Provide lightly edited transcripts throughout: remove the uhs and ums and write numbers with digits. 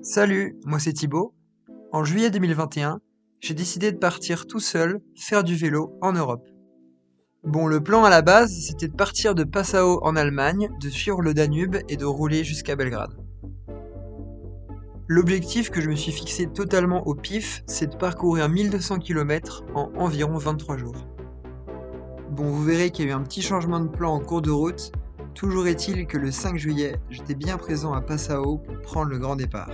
Salut, moi c'est Thibaut. En juillet 2021, j'ai décidé de partir tout seul faire du vélo en Europe. Bon, le plan à la base, c'était de partir de Passau en Allemagne, de suivre le Danube et de rouler jusqu'à Belgrade. L'objectif que je me suis fixé totalement au pif, c'est de parcourir 1200 km en environ 23 jours. Bon, vous verrez qu'il y a eu un petit changement de plan en cours de route. Toujours est-il que le 5 juillet, j'étais bien présent à Passau pour prendre le grand départ.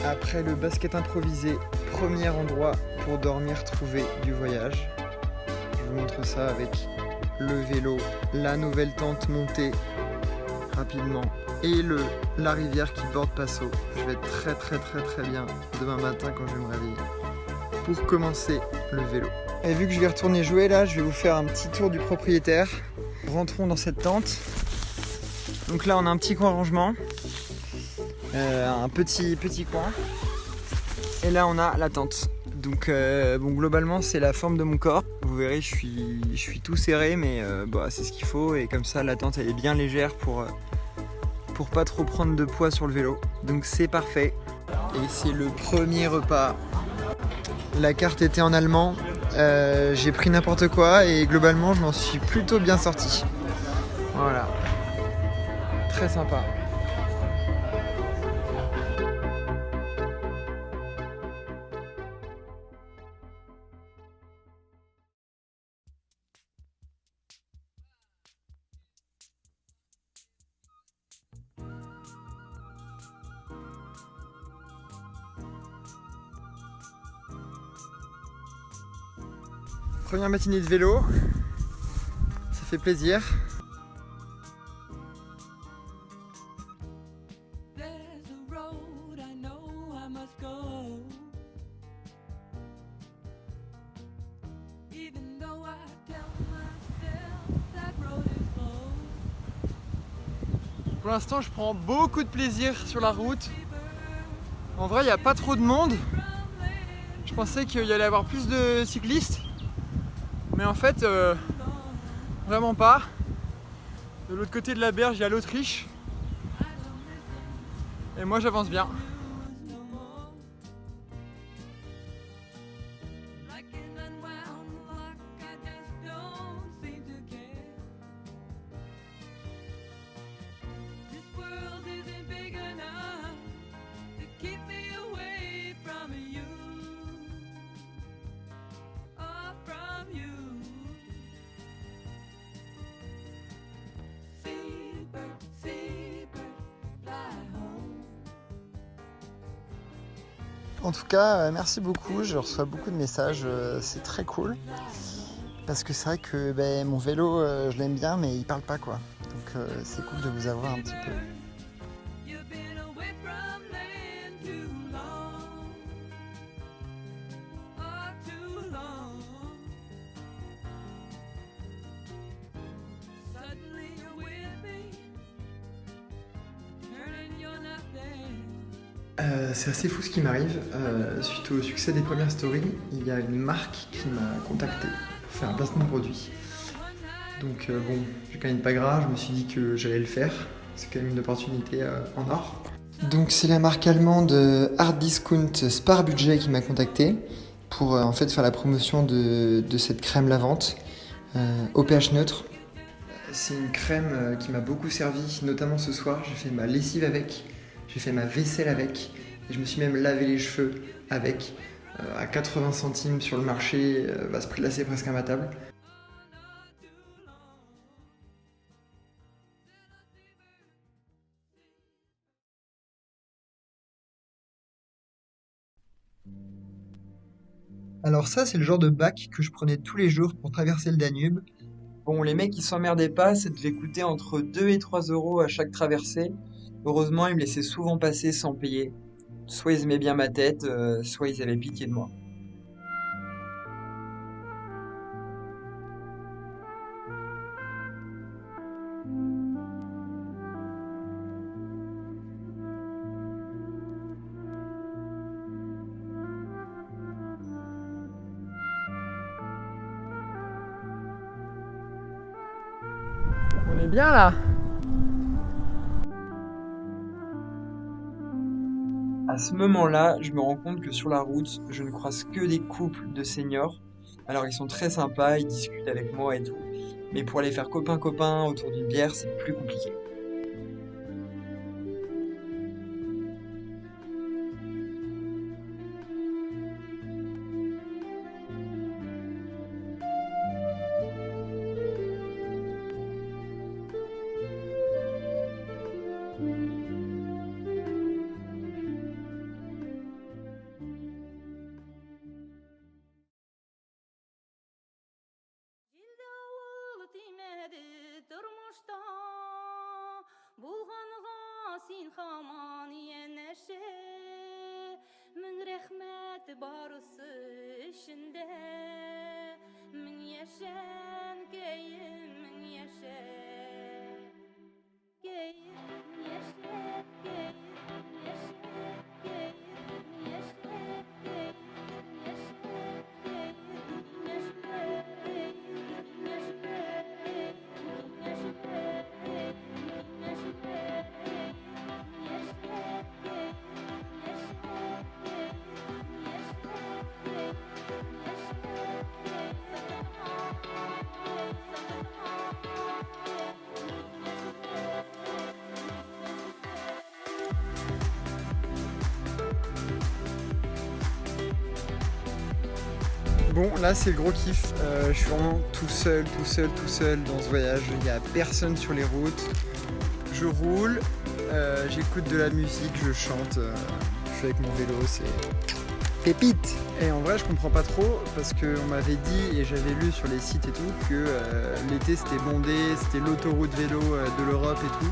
Après le basket improvisé, premier endroit pour dormir trouvé du voyage. Je vous montre ça avec le vélo, la nouvelle tente montée rapidement et la rivière qui borde Passau. Je vais être très bien demain matin quand je vais me réveiller pour commencer le vélo. Et vu que je vais retourner jouer là, je vais vous faire un petit tour du propriétaire. Rentrons dans cette tente. Donc là on a un petit coin rangement. Un petit coin et là on a la tente, donc bon, globalement c'est la forme de mon corps, vous verrez je suis tout serré mais c'est ce qu'il faut, et comme ça la tente elle est bien légère pour pas trop prendre de poids sur le vélo, donc c'est parfait. Et c'est le premier repas, la carte était en allemand, j'ai pris n'importe quoi et globalement je m'en suis plutôt bien sorti, voilà, très sympa. Première matinée de vélo, ça fait plaisir. Pour l'instant, je prends beaucoup de plaisir sur la route. En vrai, il n'y a pas trop de monde. Je pensais qu'il y allait y avoir plus de cyclistes. Mais en fait, vraiment pas. De l'autre côté de la berge, il y a l'Autriche. Et moi, j'avance bien. En tout cas, merci beaucoup, je reçois beaucoup de messages, c'est très cool. Parce que c'est vrai que mon vélo, je l'aime bien, mais il parle pas quoi. Donc c'est cool de vous avoir un petit peu. C'est assez fou ce qui m'arrive. Suite au succès des premières stories, il y a une marque qui m'a contacté pour faire un placement de produit. Donc j'ai quand même pas grave, je me suis dit que j'allais le faire. C'est quand même une opportunité en or. Donc c'est la marque allemande Hard Discount Spar Budget qui m'a contacté pour en fait faire la promotion de cette crème lavante au pH neutre. C'est une crème qui m'a beaucoup servi, notamment ce soir. J'ai fait ma lessive avec, j'ai fait ma vaisselle avec, et je me suis même lavé les cheveux avec, à 80 centimes sur le marché. Ce prix-là c'est presque imbattable. Alors ça, c'est le genre de bac que je prenais tous les jours pour traverser le Danube. Bon, les mecs, ils s'emmerdaient pas, ça devait coûter entre 2 et 3 euros à chaque traversée. Heureusement, ils me laissaient souvent passer sans payer. Soit ils aimaient bien ma tête, soit ils avaient pitié de moi. On est bien là. À ce moment-là, je me rends compte que sur la route, je ne croise que des couples de seniors. Alors ils sont très sympas, ils discutent avec moi et tout. Mais pour aller faire copain-copain autour d'une bière, c'est plus compliqué. Sin haman yeneşe min rehmet barısı içinde min yaşen geyim min yaşe geyim yaşe geyim yaşe geyim yaşe geyim Bon, là c'est le gros kiff. Je suis vraiment tout seul dans ce voyage. Il n'y a personne sur les routes. Je roule, j'écoute de la musique, je chante. Je suis avec mon vélo, c'est pépite. Et en vrai, je comprends pas trop parce qu'on m'avait dit et j'avais lu sur les sites et tout que l'été c'était bondé, c'était l'autoroute vélo de l'Europe et tout.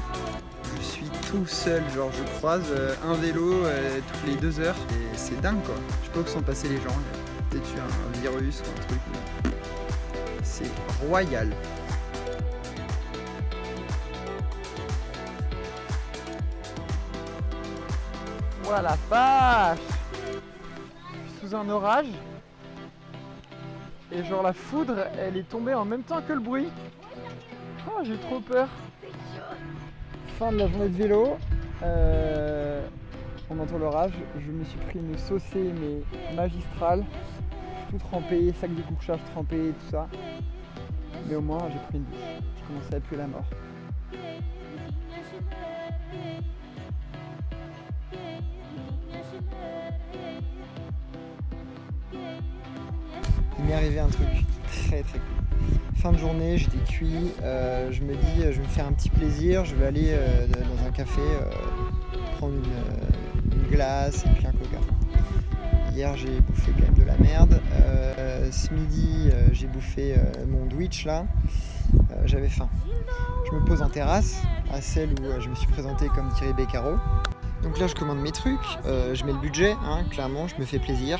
Je suis tout seul, genre je croise un vélo toutes les 2 heures et c'est dingue quoi. Je sais pas où sont passés les gens. Peut-être eu un virus ou un truc. C'est royal. Voilà la vache! Je suis sous un orage. Et genre la foudre, elle est tombée en même temps que le bruit. Oh, j'ai trop peur. Fin de la journée de vélo. On entend l'orage. Je me suis pris une saucée mais magistrale. Tout trempé, sac de couchage trempé, tout ça. Mais au moins j'ai pris une douche. Je commençais à puer la mort. Il m'est arrivé un truc très très cool. Fin de journée, j'étais cuit. Je me dis, je vais me faire un petit plaisir. Je vais aller dans un café prendre une glace et puis un coca. Hier j'ai bouffé quand même de la merde. Ce midi j'ai bouffé mon Twitch là. J'avais faim. Je me pose en terrasse, à celle où je me suis présenté comme Thierry Beccaro. Donc là je commande mes trucs, je mets le budget, hein, clairement, je me fais plaisir.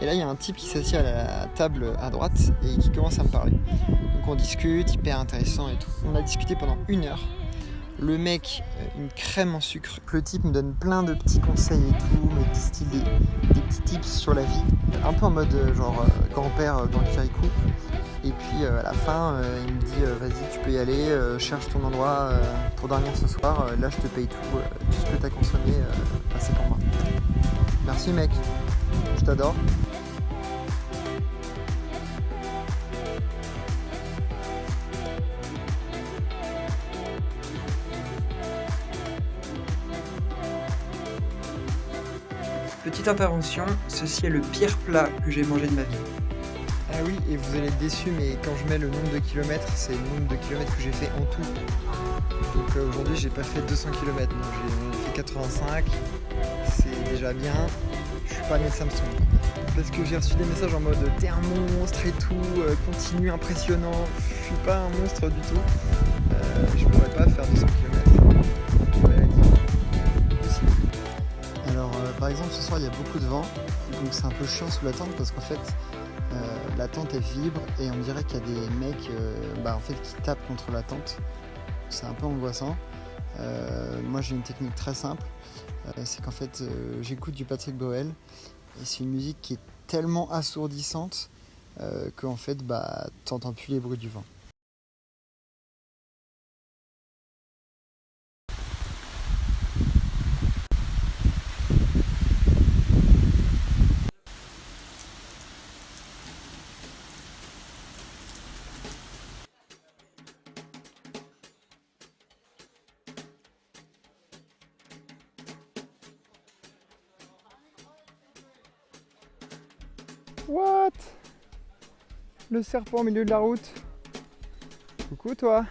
Et là il y a un type qui s'assied à la table à droite et qui commence à me parler. Donc on discute, hyper intéressant et tout. On a discuté pendant 1 heure. Le mec, une crème en sucre. Le type me donne plein de petits conseils et tout, me distille des petits tips sur la vie. Un peu en mode genre grand-père dans le Kirikou. Et puis à la fin, il me dit vas-y tu peux y aller, cherche ton endroit pour dormir ce soir. Là je te paye tout ce que tu as consommé, c'est pour moi. Merci mec, je t'adore. Petite intervention, ceci est le pire plat que j'ai mangé de ma vie. Ah oui, et vous allez être déçus, mais quand je mets le nombre de kilomètres, c'est le nombre de kilomètres que j'ai fait en tout. Donc aujourd'hui, j'ai pas fait 200 km, donc j'ai fait 85, c'est déjà bien. Je suis pas médecin de son. Parce que j'ai reçu des messages en mode t'es un monstre et tout, continue, impressionnant. Je suis pas un monstre du tout. Je pourrais pas faire 200 km. Alors Par exemple, ce soir il y a beaucoup de vent, donc c'est un peu chiant sous la tente parce qu'en fait la tente elle vibre et on dirait qu'il y a des mecs en fait, qui tapent contre la tente. C'est un peu angoissant. Moi j'ai une technique très simple, c'est qu'en fait j'écoute du Patrick Boel et c'est une musique qui est tellement assourdissante qu'en fait t'entends plus les bruits du vent. What? Le serpent au milieu de la route. Coucou toi.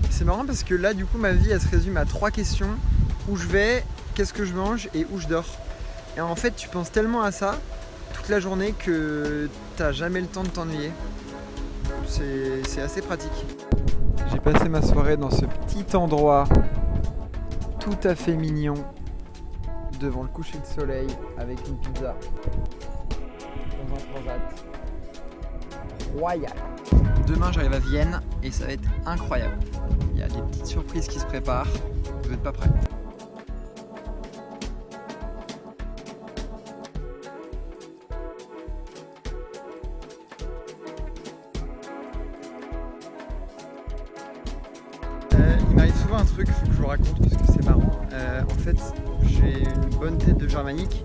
C'est marrant parce que là du coup ma vie elle se résume à 3 questions. Où je vais, qu'est-ce que je mange et où je dors. Et en fait tu penses tellement à ça toute la journée que t'as jamais le temps de t'ennuyer. C'est assez pratique. J'ai passé ma soirée dans ce petit endroit tout à fait mignon devant le coucher de soleil avec une pizza dans un transat royal. Demain j'arrive à Vienne et ça va être incroyable. Il y a des petites surprises qui se préparent, vous n'êtes pas prêts. Il m'arrive souvent un truc, il faut que je vous raconte parce que c'est marrant. En fait, j'ai une bonne tête de germanique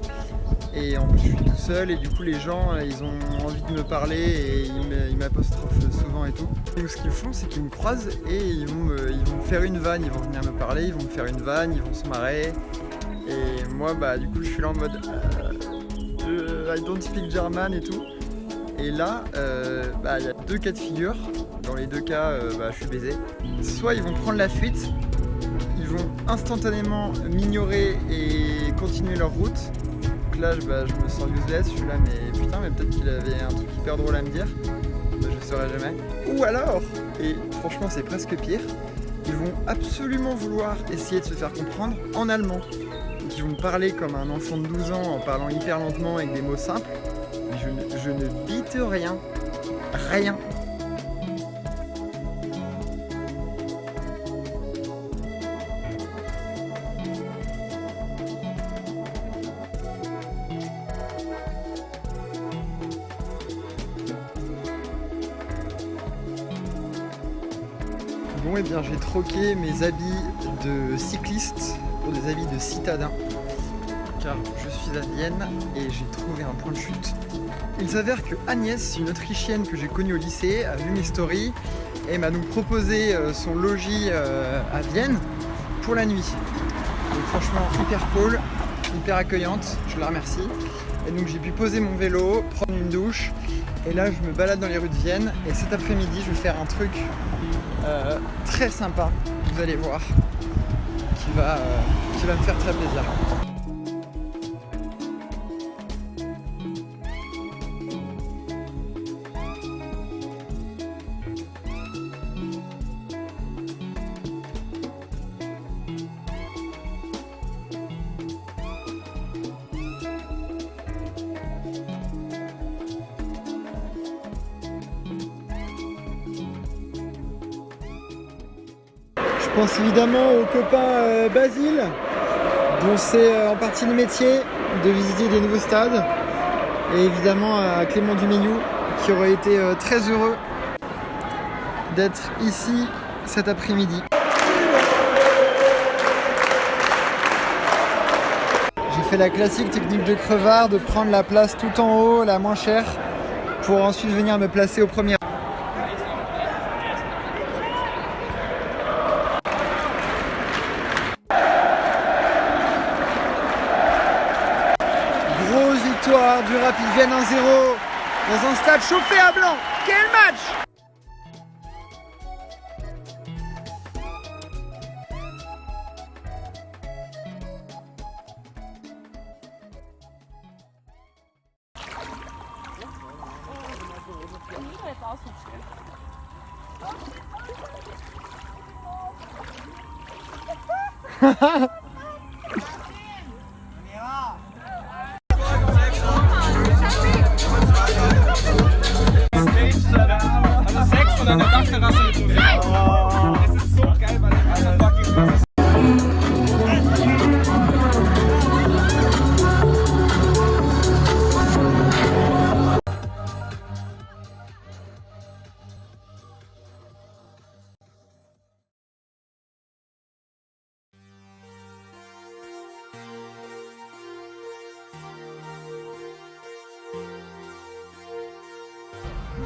et en plus je suis tout seul et du coup les gens ils ont envie de me parler et ils m'apostrophent souvent et tout. Et ce qu'ils font c'est qu'ils me croisent et ils vont me faire une vanne, ils vont venir me parler, ils vont me faire une vanne, ils vont se marrer. Et moi du coup je suis là en mode I don't speak German et tout. Et là il y a 2 cas de figure. Dans les 2 cas je suis baisé. Soit ils vont prendre la fuite, ils vont instantanément m'ignorer et continuer leur route. Donc là je me sens useless, je suis là mais putain mais peut-être qu'il avait un truc hyper drôle à me dire. Je ne saurais jamais. Ou alors, et franchement c'est presque pire, ils vont absolument vouloir essayer de se faire comprendre en allemand. Donc ils vont me parler comme un enfant de 12 ans en parlant hyper lentement avec des mots simples. Mais je ne bite rien. Rien. Bon, et bien j'ai troqué mes habits de cycliste pour des habits de citadin car je suis à Vienne et j'ai trouvé un point de chute. Il s'avère que Agnès, une Autrichienne que j'ai connue au lycée, a vu mes stories et m'a donc proposé son logis à Vienne pour la nuit. Donc franchement hyper cool, hyper accueillante, je la remercie. Et donc j'ai pu poser mon vélo, prendre une douche et là je me balade dans les rues de Vienne et cet après-midi je vais faire un truc très sympa, vous allez voir, qui va me faire très plaisir. Je pense évidemment au copain Basile, dont c'est en partie le métier de visiter des nouveaux stades, et évidemment à Clément Duméniou, qui aurait été très heureux d'être ici cet après-midi. J'ai fait la classique technique de crevard, de prendre la place tout en haut, la moins chère, pour ensuite venir me placer au premier. Grosse victoire du Rapid Vienne 1-0 dans un stade chauffé à blanc. Quel match! Also 6 und an der Dachterrasse mit Musik. Es ist so geil, weil das fucking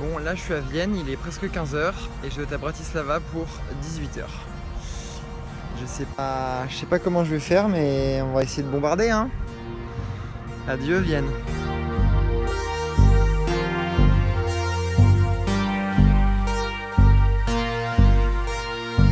Bon, là je suis à Vienne, il est presque 15h et je dois être à Bratislava pour 18h. Je sais pas comment je vais faire, mais on va essayer de bombarder, hein. Adieu Vienne.